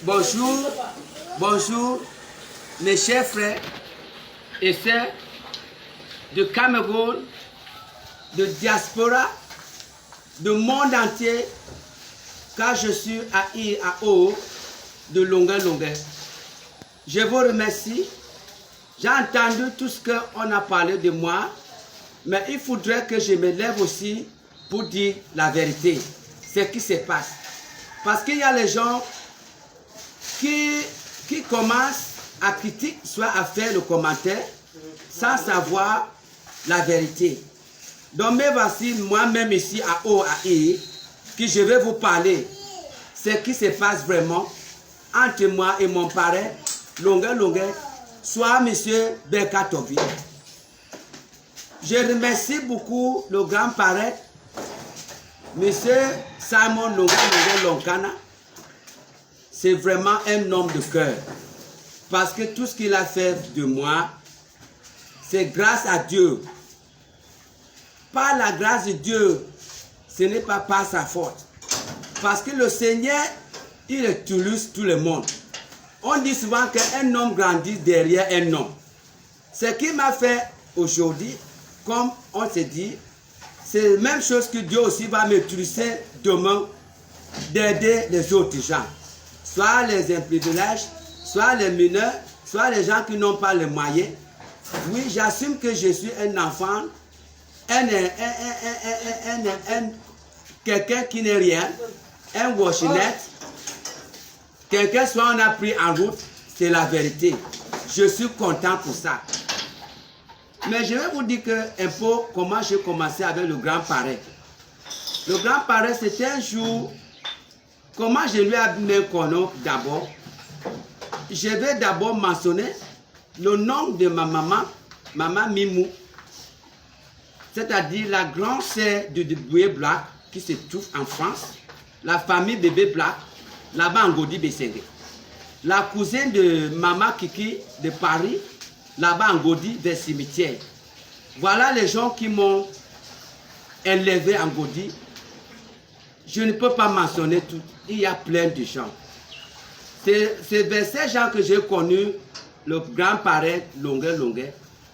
Bonjour, bonjour, mes chers frères et sœurs de Cameroun, de diaspora, du monde entier, car je suis à IAO de longueur. Je vous remercie. J'ai entendu tout ce qu'on a parlé de moi, mais il faudrait que je me lève aussi pour dire la vérité, ce qui se passe. Parce qu'il y a les gens qui commencent à critiquer, soit à faire le commentaire, sans savoir la vérité. Donc, mais voici moi-même ici à OAI, que je vais vous parler ce qui se passe vraiment entre moi et mon parrain, longueur, soit M. Berkatovi. Je remercie beaucoup le grand parrain, M. Simon Lonkana. C'est vraiment un homme de cœur. Parce que tout ce qu'il a fait de moi, c'est grâce à Dieu. Par la grâce de Dieu, ce n'est pas par sa faute. Parce que le Seigneur, il utilise tout le monde. On dit souvent qu'un homme grandit derrière un homme. Ce qui m'a fait aujourd'hui, comme on se dit, c'est la même chose que Dieu aussi va m'utiliser demain d'aider les autres gens. Soit les privilèges, soit les mineurs, soit les gens qui n'ont pas les moyens. Oui, j'assume que je suis un enfant, quelqu'un qui n'est rien, un washinette, quelqu'un soit on a pris en route, c'est la vérité. Je suis content pour ça. Mais je vais vous dire un peu comment j'ai commencé avec le grand parrain. Le grand parrain, c'était un jour, comment je lui ai mis un conno d'abord. Je vais d'abord mentionner le nom de ma maman Mimou, c'est-à-dire la grande sœur de Bébé Black qui se trouve en France, la famille Bébé Black, là-bas en Godi-Bessengé. La cousine de Maman Kiki de Paris, là-bas en Godi, vers cimetière. Voilà les gens qui m'ont élevé en Godi. Je ne peux pas mentionner tout. Il y a plein de gens. C'est vers ces gens que j'ai connu le grand parrain longueur.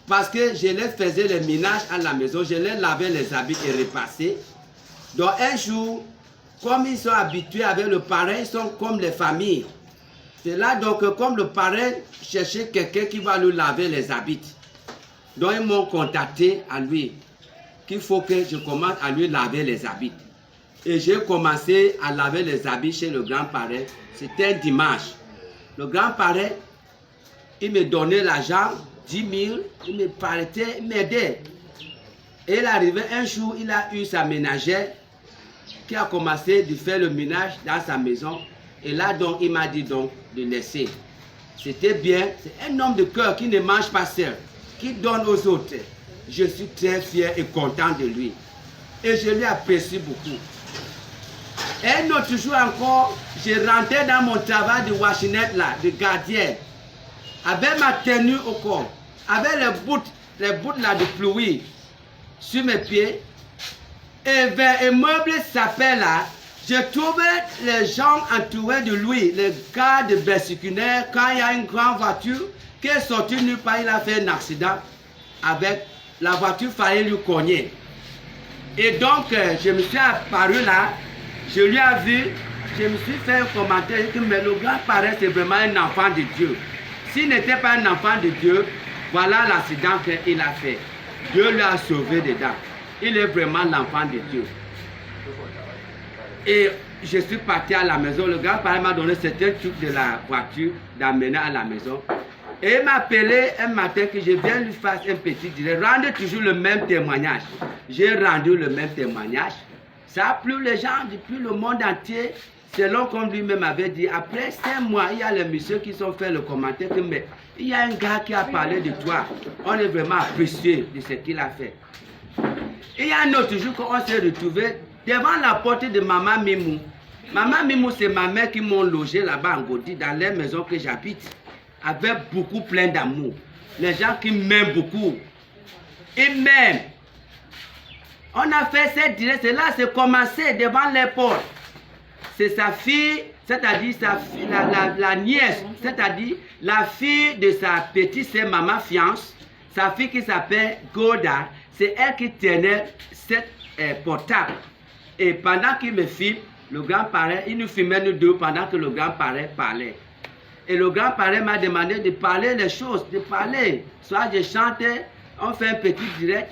Parce que je les faisais le ménage à la maison, je les lavais les habits et repassais. Donc un jour, comme ils sont habitués avec le parrain, ils sont comme les familles. C'est là donc comme le parrain cherchait quelqu'un qui va lui laver les habits. Donc ils m'ont contacté à lui, qu'il faut que je commence à lui laver les habits. Et j'ai commencé à laver les habits chez le grand parrain. C'était un dimanche. Le grand parrain, il me donnait l'argent, 10 000, il me prêtait, il m'aidait. Et il arrivait un jour, il a eu sa ménagère qui a commencé de faire le ménage dans sa maison. Et là, donc, il m'a dit donc de laisser. C'était bien. C'est un homme de cœur qui ne mange pas seul, qui donne aux autres. Je suis très fier et content de lui. Et je lui apprécie beaucoup. Un autre jour encore, je rentrais dans mon travail de washinette là, de gardien, avec ma tenue au corps, avec les bouts là de pluie sur mes pieds, et vers un meuble sapin là, je trouvais les gens entourés de lui, les gars de Bersikinaire. Quand il y a une grande voiture qui est sortie nulle part, il a fait un accident avec la voiture, il fallait lui cogner. Et donc, je me suis apparu là, je lui ai vu, je me suis fait un commentaire que mais le grand parrain c'est vraiment un enfant de Dieu. S'il n'était pas un enfant de Dieu, voilà l'accident qu'il a fait. Dieu lui a sauvé dedans. Il est vraiment l'enfant de Dieu. Et je suis parti à la maison. Le grand parrain m'a donné certains trucs de la voiture d'amener à la maison. Et il m'a appelé un matin que je viens lui faire un petit direct. Rendre toujours le même témoignage. J'ai rendu le même témoignage. Ça a plu les gens depuis le monde entier. Selon comme lui-même avait dit, après 5 mois, il y a les messieurs qui sont fait le commentaire que mais il y a un gars qui a parlé de toi. On est vraiment apprécié de ce qu'il a fait. Et il y a un autre jour qu'on s'est retrouvé devant la porte de Maman Mimou. Maman Mimou, c'est ma mère qui m'ont logé là-bas en Godi, dans les maisons que j'habite, avec beaucoup plein d'amour. Les gens qui m'aiment beaucoup. Ils m'aiment. On a fait cette direct, c'est là, c'est commencé devant les portes. C'est sa fille c'est-à-dire la nièce, c'est-à-dire la fille de sa petite sœur maman fiance, sa fille qui s'appelle Goda, c'est elle qui tenait cette portable. Et pendant qu'il me filme, le grand-parent, il nous filmait nous deux pendant que le grand-parent parlait. Et le grand-parent m'a demandé de parler les choses, de parler. Soit je chantais, on fait un petit direct.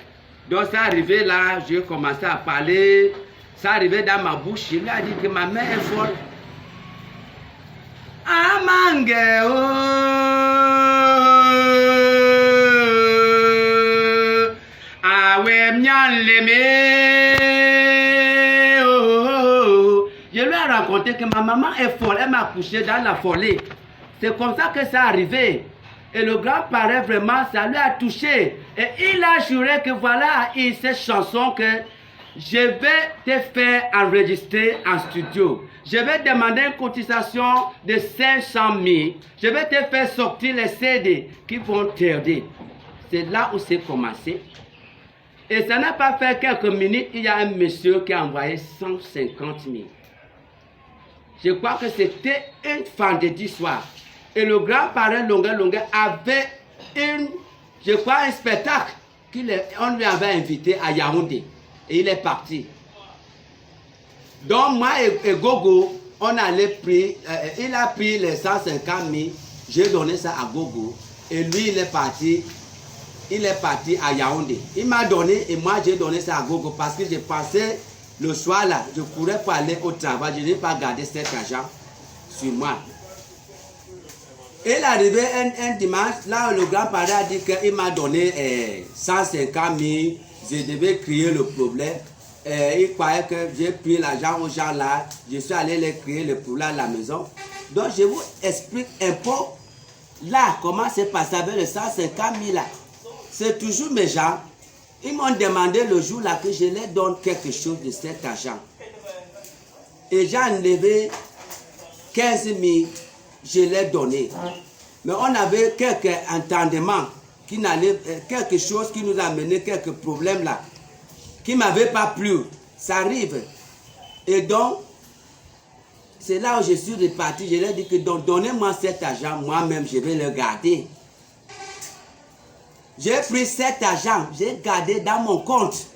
Donc ça arrivait là, j'ai commencé à parler. Ça arrivait dans ma bouche. Je lui ai dit que ma main est folle. Amange awe mnyaleme. Je lui ai raconté que ma maman est folle, elle m'a couché dans la folie. C'est comme ça que ça arrivé. Et le grand-parent, vraiment, ça lui a touché. Et il a juré que voilà, cette chanson que je vais te faire enregistrer en studio. Je vais demander une cotisation de 500 000. Je vais te faire sortir les CD qui vont t'aider. C'est là où c'est commencé. Et ça n'a pas fait quelques minutes, il y a un monsieur qui a envoyé 150 000. Je crois que c'était un vendredi soir. Et le grand-parent Longue avait je crois un spectacle qu'on lui avait invité à Yaoundé. Et il est parti. Donc moi et Gogo, on allait pris, il a pris les 150 000, j'ai donné ça à Gogo. Et lui, il est parti à Yaoundé. Il m'a donné et moi j'ai donné ça à Gogo parce que je pensais le soir là, je pourrais pas aller au travail, je n'ai pas gardé cet argent sur moi. Il est arrivé un dimanche, là le grand-parent a dit qu'il m'a donné 150 000, je devais créer le problème. Il croyait que j'ai pris l'argent aux gens là, je suis allé les créer le problème à la maison. Donc je vous explique un peu là comment c'est passé avec les 150 000 là. C'est toujours mes gens, ils m'ont demandé le jour là que je leur donne quelque chose de cet argent. Et j'ai enlevé 15 000. Je l'ai donné. Mais on avait quelques entendements, quelque chose qui nous a mené quelques problèmes là, qui ne m'avaient pas plu. Ça arrive. Et donc, c'est là où je suis reparti. Je leur ai dit que donnez-moi cet argent, moi-même je vais le garder. J'ai pris cet argent, j'ai gardé dans mon compte.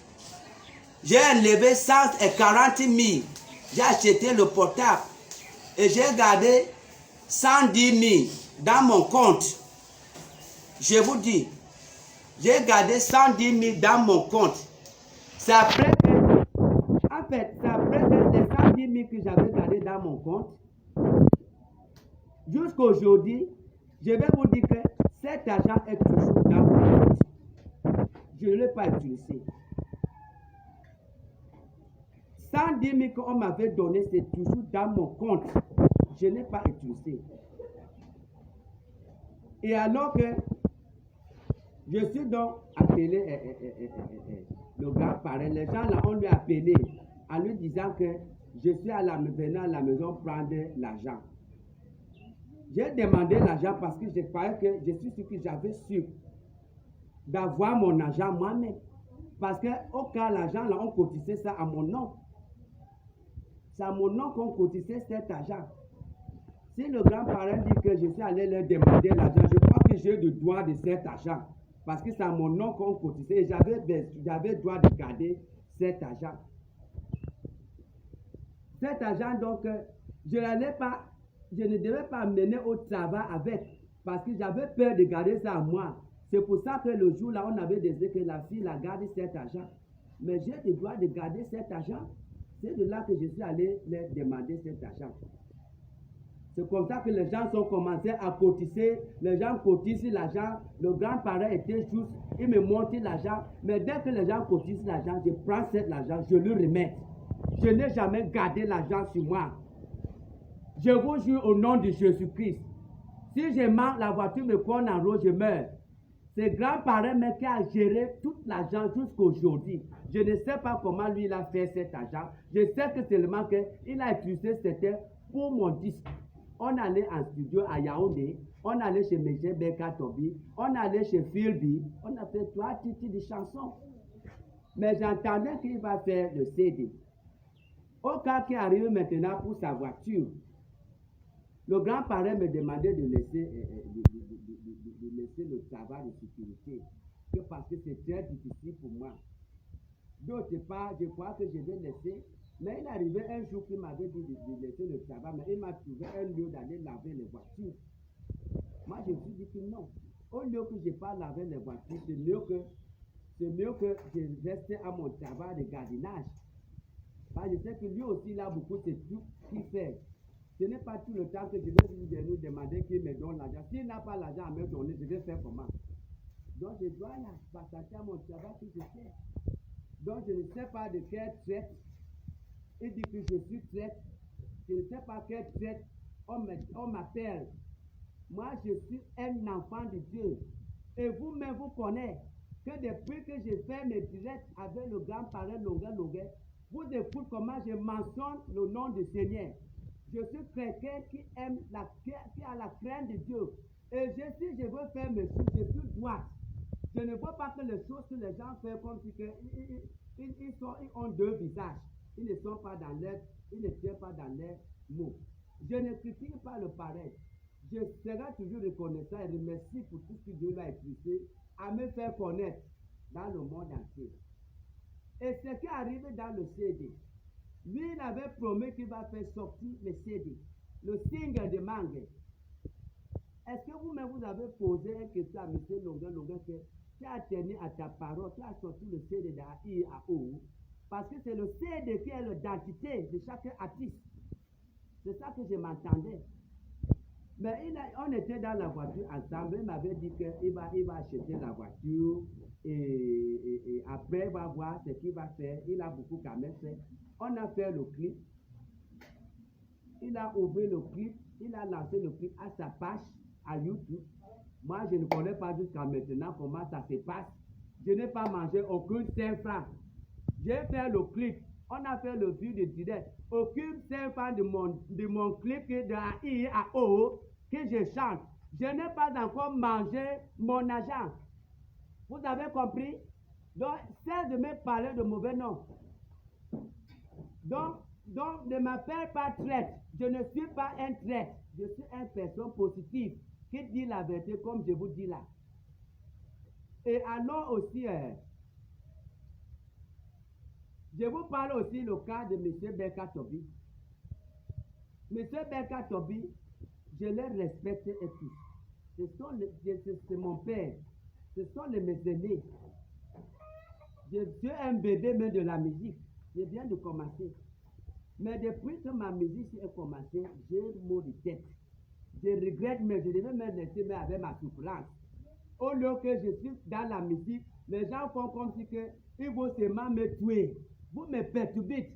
J'ai enlevé 140 000. J'ai acheté le portable. Et j'ai gardé 110 000 dans mon compte. Je vous dis, j'ai gardé 110 000 dans mon compte. C'est après que, ces 110 000 que j'avais gardé dans mon compte, jusqu'aujourd'hui, je vais vous dire que cet argent est toujours dans mon compte. Je ne l'ai pas utilisé. 110 000 qu'on m'avait donné, c'est toujours dans mon compte. Je n'ai pas utilisé. Et alors que je suis donc appelé le grand-parent, les gens là, on lui a appelé en lui disant que je suis venant à la maison prendre l'argent. J'ai demandé l'argent parce que je croyais que je suis sûr que j'avais su d'avoir mon argent moi-même. Parce qu'au cas l'argent là, on cotisait ça à mon nom. C'est à mon nom qu'on cotisait cet argent. Si le grand-parent dit que je suis allé leur demander l'argent, je crois que j'ai le droit de cet argent. Parce que c'est à mon nom qu'on cotisait et j'avais le droit de garder cet argent. Cet argent, donc, je ne devais pas mener au travail avec. Parce que j'avais peur de garder ça à moi. C'est pour ça que le jour là, on avait décidé que la fille a gardé cet argent. Mais j'ai le droit de garder cet argent. C'est de là que je suis allé leur demander cet argent. C'est comme ça que les gens sont commencés à cotiser. Les gens cotisent l'argent. Le grand-parent était juste, il me montre l'argent. Mais dès que les gens cotisent l'argent, je prends cet argent, je le remets. Je n'ai jamais gardé l'argent sur moi. Je vous jure au nom de Jésus-Christ. Si je mens, la voiture me prend en route, je meurs. C'est grand-parent qui a géré tout l'argent jusqu'à aujourd'hui. Je ne sais pas comment lui il a fait cet argent. Je sais que seulement qu'il a utilisé c'était pour mon disque. On allait en studio à Yaoundé, on allait chez M. Beka Tobi, on allait chez Philby, on a fait 3 titres de chansons. Mais j'entendais qu'il va faire le CD. Au cas qui arrive maintenant pour sa voiture, Le grand-parent me demandait de laisser, de laisser le travail de sécurité, que parce que c'est très difficile pour moi. D'autre part, je crois que je vais laisser, mais il arrivait un jour qu'il m'avait dit de laisser le travail, mais il m'a trouvé un lieu d'aller laver les voitures. Moi, je me suis dit que non. Au lieu que je ne pas laver les voitures, c'est mieux que je reste à mon travail de gardiennage. Parce que je sais que lui aussi, il a beaucoup de trucs qu'il fait. Ce n'est pas tout le temps que je vais lui demander qu'il me donne l'argent. S'il n'a pas l'argent à me donner, je vais faire comment? Donc, je dois là, passer à mon travail que je fais. Donc, je ne sais pas de quelle traite. Il dit que je suis traite. Je ne sais pas quelle traite on m'appelle. Moi, je suis un enfant de Dieu. Et vous-même, vous connaissez que depuis que je fais mes directs avec le grand-parent Longuet, vous écoutez comment je mentionne le nom du Seigneur. Je suis quelqu'un qui a la crainte de Dieu. Et si je veux faire mes choses, je suis droite. Je ne veux pas que les choses que les gens font comme si ils ont deux visages. Ils ne sont pas dans l'air, ils ne tiennent pas dans l'air mots. Je ne critique pas le pareil. Je serai toujours reconnaissant et remercie pour tout ce que Dieu a utilisé à me faire connaître dans le monde entier. Et ce qui arrive dans le CD, lui, il avait promis qu'il va faire sortir le CD, le single de Mangue. Est-ce que vous-même vous avez posé une question à M. Longuet que tu as tenu à ta parole, tu as sorti le CD d'A-I à O, parce que c'est le CD qui est l'identité de chaque artiste. C'est ça que je m'entendais. Mais on était dans la voiture ensemble, il m'avait dit qu'il va acheter la voiture et après il va voir ce qu'il va faire. Il a beaucoup quand même fait. On a fait le clip, il a ouvert le clip, il a lancé le clip à sa page à YouTube. Moi, je ne connais pas jusqu'à maintenant comment ça se passe. Je n'ai pas mangé aucun 5 francs. J'ai fait le clip. On a fait le vue de direct. Aucune 5 francs de mon clip de A-I à O que je chante. Je n'ai pas encore mangé mon argent. Vous avez compris? Donc, cesse de me parler de mauvais nom. Donc, ne m'appelle pas traite. Je ne suis pas un traite. Je suis une personne positive qui dit la vérité comme je vous dis là. Et alors aussi, je vous parle aussi le cas de M. Beka Tobi. M. Beka Tobi, je les respecte et tous. C'est mon père. Ce sont mes aînés. Je suis un bébé même de la musique. Je viens de commencer. Mais depuis que ma musique a commencé, j'ai mot de tête. Je regrette, mais je devais me laisser avec ma souffrance. Au lieu que je suis dans la musique, les gens font comme si ils vont seulement me tuer. Vous me perturbez.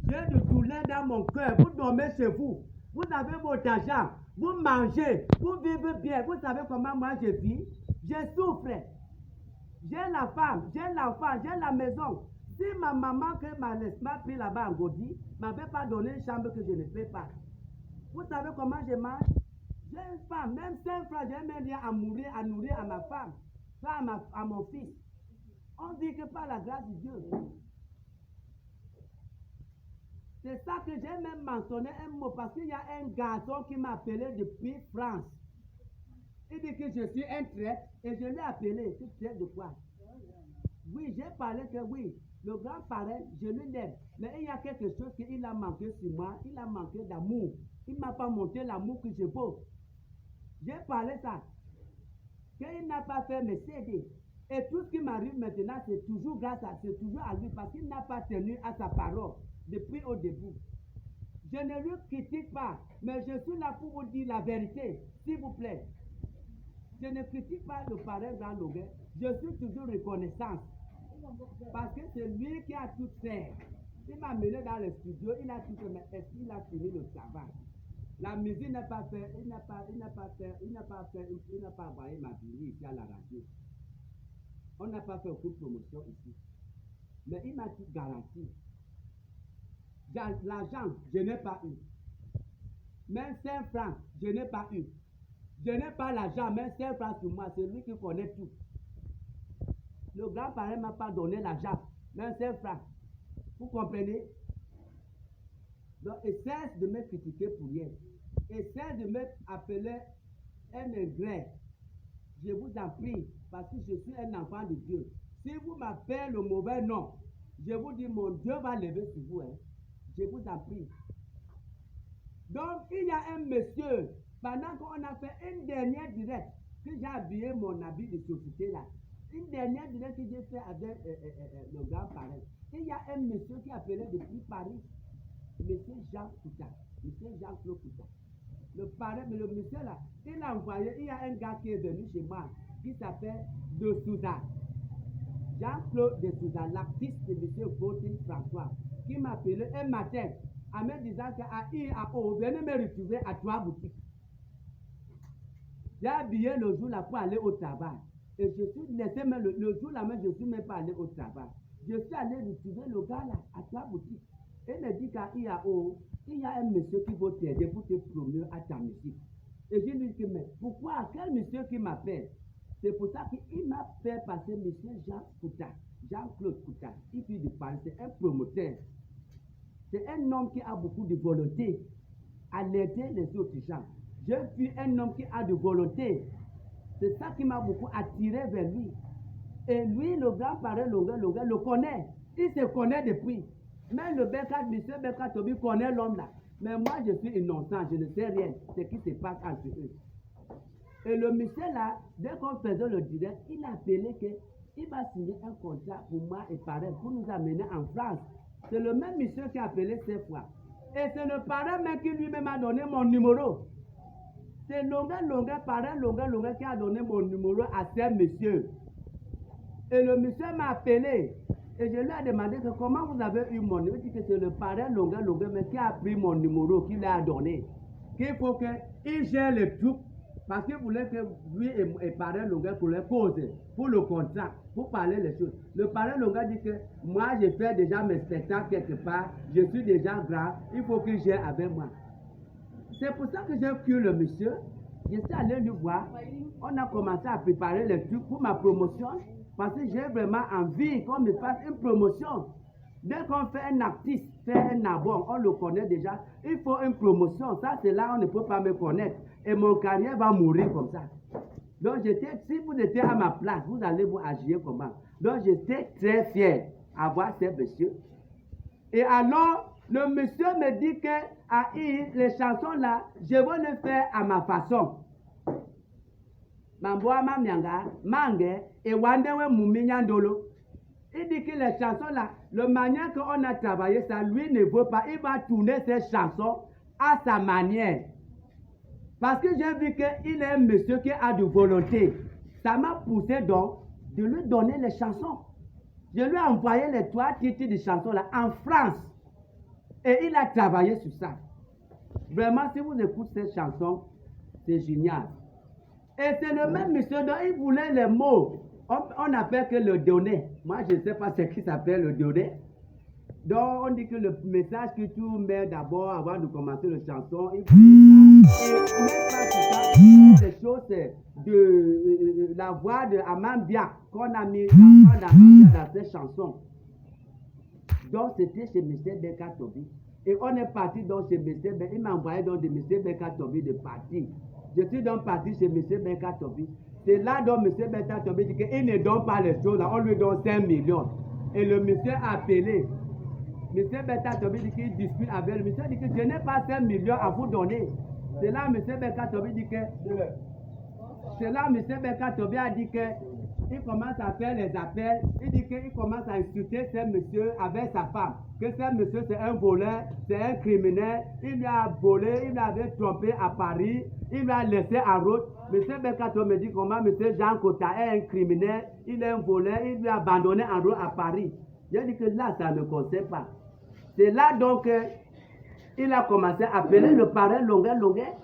J'ai du douleur dans mon cœur. Vous dormez chez vous. Vous avez votre argent. Vous mangez. Vous vivez bien. Vous savez comment moi je vis? Je souffre. J'ai la femme, j'ai l'enfant, j'ai la maison. Si ma maman que m'a pris là-bas en Godi, m'avait pas donné une chambre que je ne fais pas. Vous savez comment je mange? J'ai une femme, même 5 francs, j'ai même rien à nourrir à ma femme, ça à mon fils. On dit que par la grâce de Dieu. C'est ça que j'ai même mentionné un mot, parce qu'il y a un garçon qui m'a appelé depuis France. Il dit que je suis un traître et je l'ai appelé. Tu traites de quoi? Oui, j'ai parlé que oui, le grand-parent, je lui l'aime. Mais il y a quelque chose qu'il a manqué sur moi. Il a manqué d'amour. Il ne m'a pas montré l'amour que je veux. J'ai parlé ça. Qu'il n'a pas fait mes CD. Et tout ce qui m'arrive maintenant, c'est toujours grâce à lui, parce qu'il n'a pas tenu à sa parole depuis au début. Je ne lui critique pas, mais je suis là pour vous dire la vérité, s'il vous plaît. Je ne critique pas le parrain Grand Longuet. Je suis toujours reconnaissant. Parce que c'est lui qui a tout fait. Il m'a mené dans le studio, il a tout fait, mais est-ce qu'il a fini le travail? La musique n'a pas fait, il n'a pas envoyé ma vie ici à la radio. On n'a pas fait aucune promotion ici. Mais il m'a tout garanti. L'argent, je n'ai pas eu. Même 5 francs, je n'ai pas eu. Je n'ai pas l'argent, même 5 francs sur moi, c'est lui qui connaît tout. Le grand-parent ne m'a pas donné l'argent, même 5 francs. Vous comprenez? Donc, il cesse de me critiquer pour rien. essaie de m'appeler un ingrat. Je vous en prie, parce que je suis un enfant de Dieu. Si vous m'appelez le mauvais nom, je vous dis, mon Dieu va lever sur vous. Hein. Je vous en prie. Donc, il y a un monsieur, pendant qu'on a fait une dernière directe, que j'ai habillé mon habit de société là, une dernière directe que j'ai fait avec le grand-parent. Il y a un monsieur qui appelait depuis Paris, monsieur Jean Couta, monsieur Jean-Claude Couta. Le parrain, mais le monsieur là, il a envoyé, il y a un gars qui est venu chez moi, qui s'appelle De Souza. Jean-Claude De Souza, l'artiste de monsieur Gauthier François, qui m'a appelé un matin, en me disant qu'à IAO, venez me retrouver à 3 boutiques. J'ai habillé le jour là pour aller au travail. Et je suis laissé, mais le jour là même, je ne suis même pas allé au travail. Je suis allé retrouver le gars là à 3 boutiques. Et il me dit qu'à IAO, il y a un monsieur qui va t'aider pour te promouvoir à ta musique. Et je lui dis, mais pourquoi? Quel monsieur qui m'appelle? C'est pour ça qu'il m'a fait passer monsieur Jean Couta, Jean-Claude Couta. Il fait du parler, c'est un promoteur. C'est un homme qui a beaucoup de volonté à l'aider les autres gens. Je suis un homme qui a de volonté. C'est ça qui m'a beaucoup attiré vers lui. Et lui, le grand-parent le connaît. Il se connaît depuis. Même le Bécat, monsieur Bécat Tobi connaît l'homme là. Mais moi, je suis innocent, je ne sais rien de ce qui se passe entre eux. Et le monsieur là, dès qu'on faisait le direct, il a appelé qu'il va signer un contrat pour moi et parrain pour nous amener en France. C'est le même monsieur qui a appelé cette fois. Et c'est le parrain même qui lui-même a donné mon numéro. C'est parrain Longuet qui a donné mon numéro à ce monsieur. Et le monsieur m'a appelé. Et je lui ai demandé que comment vous avez eu mon numéro. Il dit que c'est le parrain Longuet mais qui a pris mon numéro, qui l'a donné. Qu'il faut qu'il gère les trucs. Parce qu'il voulait que lui et parrain Longuet pour les causes, pour le contrat, pour parler les choses. Le parrain Longuet dit que moi, je fais déjà mes spectacles quelque part, je suis déjà grand, il faut qu'il gère avec moi. C'est pour ça que j'ai cru le monsieur. Je suis allé lui voir. On a commencé à préparer les trucs pour ma promotion. Parce que j'ai vraiment envie qu'on me fasse une promotion. Dès qu'on fait un artiste, fait un album, on le connaît déjà. Il faut une promotion. Ça, c'est là on ne peut pas me connaître. Et mon carrière va mourir comme ça. Donc, si vous étiez à ma place, vous allez vous agir comment? Donc, j'étais très fier à voir ce monsieur. Et alors, le monsieur me dit que les chansons là, je vais le faire à ma façon. Mamboa Mamianga, Mange, et Wandewe Mouminyandolo. Il dit que les chansons là, la manière qu'on a travaillé ça, lui ne veut pas. Il va tourner ses chansons à sa manière. Parce que j'ai vu qu'il est un monsieur qui a de volonté. Ça m'a poussé donc de lui donner les chansons. Je lui ai envoyé les 3 titres de chansons là en France. Et il a travaillé sur ça. Vraiment, si vous écoutez ces chansons, c'est génial. Et c'est le même monsieur dont il voulait les mots. On appelle que le donné. Moi, je ne sais pas ce qui s'appelle le donné. Donc, on dit que le message que tu mets d'abord avant de commencer la chanson, il faut ça. Et même pas tout ça, ces choses de la voix de Amambia qu'on a mis dans cette chanson. Donc, c'était chez M. Bécat Tobi. Et on est parti donc chez M. Bécat. Il m'a envoyé donc de M. Bécat Tobi de partir. Je suis donc parti chez M. Bécat Tobi. C'est là donc M. Bécat Tobi dit qu'il ne donne pas les choses là. On lui donne 5 millions. Et le monsieur a appelé. M. Bécat Tobi dit qu'il discute avec le monsieur. Dit que je n'ai pas 5 millions à vous donner. C'est là M. Bécat Tobi dit que. C'est là M. Bécat Tobi a dit que. Il commence à faire les appels. Il dit qu'il commence à insulter ce monsieur avec sa femme. Que ce monsieur c'est un voleur, c'est un criminel. Il lui a volé, il l'avait trompé à Paris. Il l'a laissé en route. M. Bekato me dit comment M. Jean Kota est un criminel. Il est un voleur. Il lui a abandonné en route à Paris. J'ai dit que là, ça ne me concerne pas. C'est là donc il a commencé à appeler le parrain Longuet.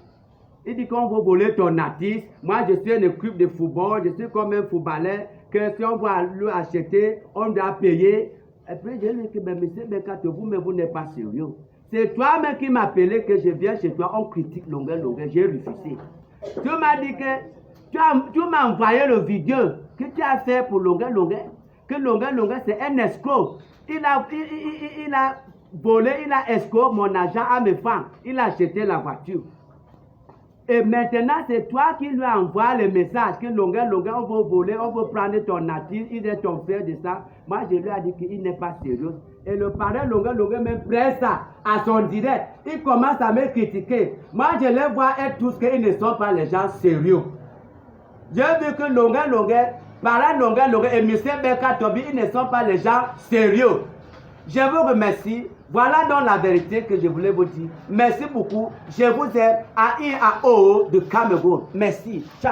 Il dit qu'on va voler ton artiste. Moi, je suis une équipe de football. Je suis comme un footballeur. Que si on va lui acheter, on doit payer. Et puis, je lui ai dit, mais monsieur Bekato, vous n'êtes pas sérieux. C'est toi-même qui m'as appelé que je viens chez toi. On critique Longuet. J'ai refusé. Tu m'as dit que tu m'as envoyé le vidéo que tu as fait pour Longuet. Que Longuet, c'est un escroc. Il a volé, il a escroc mon argent à mes femmes. Il a acheté la voiture. Et maintenant, c'est toi qui lui envoies le message que Longueur, on veut voler, on veut prendre ton nature, il est ton frère de ça. Moi, je lui ai dit qu'il n'est pas sérieux. Et le parrain Longueur me prête ça à son direct. Il commence à me critiquer. Moi, je les vois être tous qu'ils ne sont pas les gens sérieux. J'ai vu que Longueur, parrain Longueur et M. Beka Tobi, ils ne sont pas les gens sérieux. Je vous remercie. Voilà donc la vérité que je voulais vous dire. Merci beaucoup. Je vous aime à I à O de Cameroun. Merci. Ciao.